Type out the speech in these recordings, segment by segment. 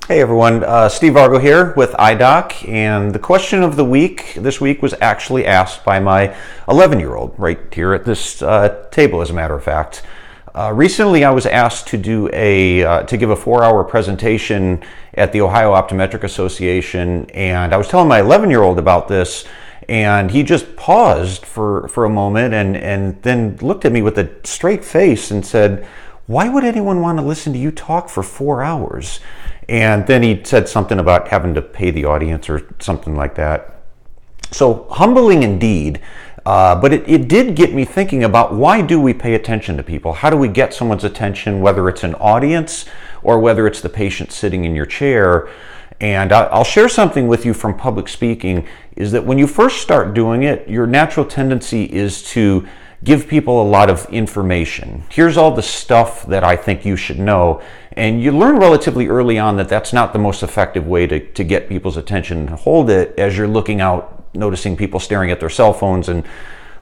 Hey everyone, Steve Vargo here with IDOC, and the question of the week this week was actually asked by my 11-year-old right here at this table, as a matter of fact. Recently I was asked to do to give a 4-hour presentation at the Ohio Optometric Association, and I was telling my 11-year-old about this, and he just paused for a moment and then looked at me with a straight face and said, "Why would anyone want to listen to you talk for 4 hours?" And then he said something about having to pay the audience or something like that. So humbling indeed, but it did get me thinking about, why do we pay attention to people? How do we get someone's attention, whether it's an audience or whether it's the patient sitting in your chair? And I'll share something with you from public speaking, is that when you first start doing it, your natural tendency is to give people a lot of information. Here's all the stuff that I think you should know. And you learn relatively early on that that's not the most effective way to get people's attention and hold it as you're looking out, noticing people staring at their cell phones and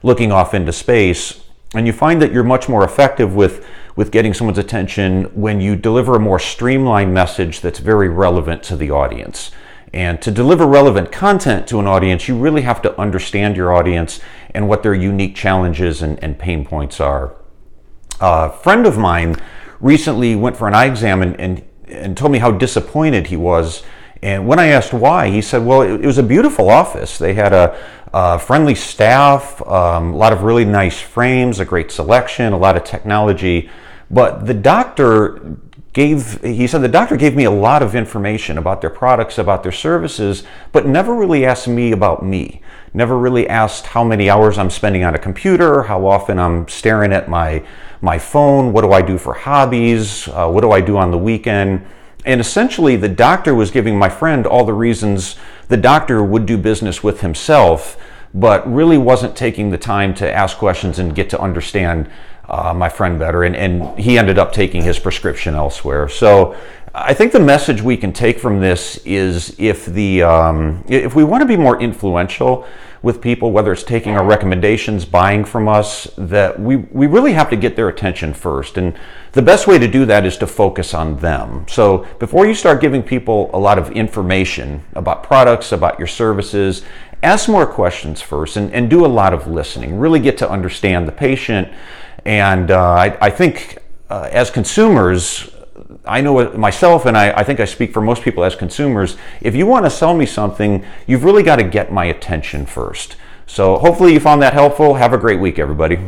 looking off into space. And you find that you're much more effective with getting someone's attention when you deliver a more streamlined message that's very relevant to the audience. And to deliver relevant content to an audience, you really have to understand your audience and what their unique challenges and pain points are. A friend of mine recently went for an eye exam and told me how disappointed he was. And when I asked why, he said, well, it was a beautiful office. They had a friendly staff, a lot of really nice frames, a great selection, a lot of technology. But the doctor he said the doctor gave me a lot of information about their products, about their services, but never really asked me about me. Never really asked how many hours I'm spending on a computer, how often I'm staring at my phone, what do I do for hobbies, what do I do on the weekend. And essentially the doctor was giving my friend all the reasons the doctor would do business with himself, but really wasn't taking the time to ask questions and get to understand my friend better, and he ended up taking his prescription elsewhere. So I think the message we can take from this is, if we want to be more influential with people, whether it's taking our recommendations, buying from us, that we really have to get their attention first. And the best way to do that is to focus on them. So before you start giving people a lot of information about products, about your services, ask more questions first and do a lot of listening. Really get to understand the patient. And I think as consumers, I know it myself, and I think I speak for most people as consumers, if you want to sell me something, you've really got to get my attention first. So hopefully you found that helpful. Have a great week, everybody.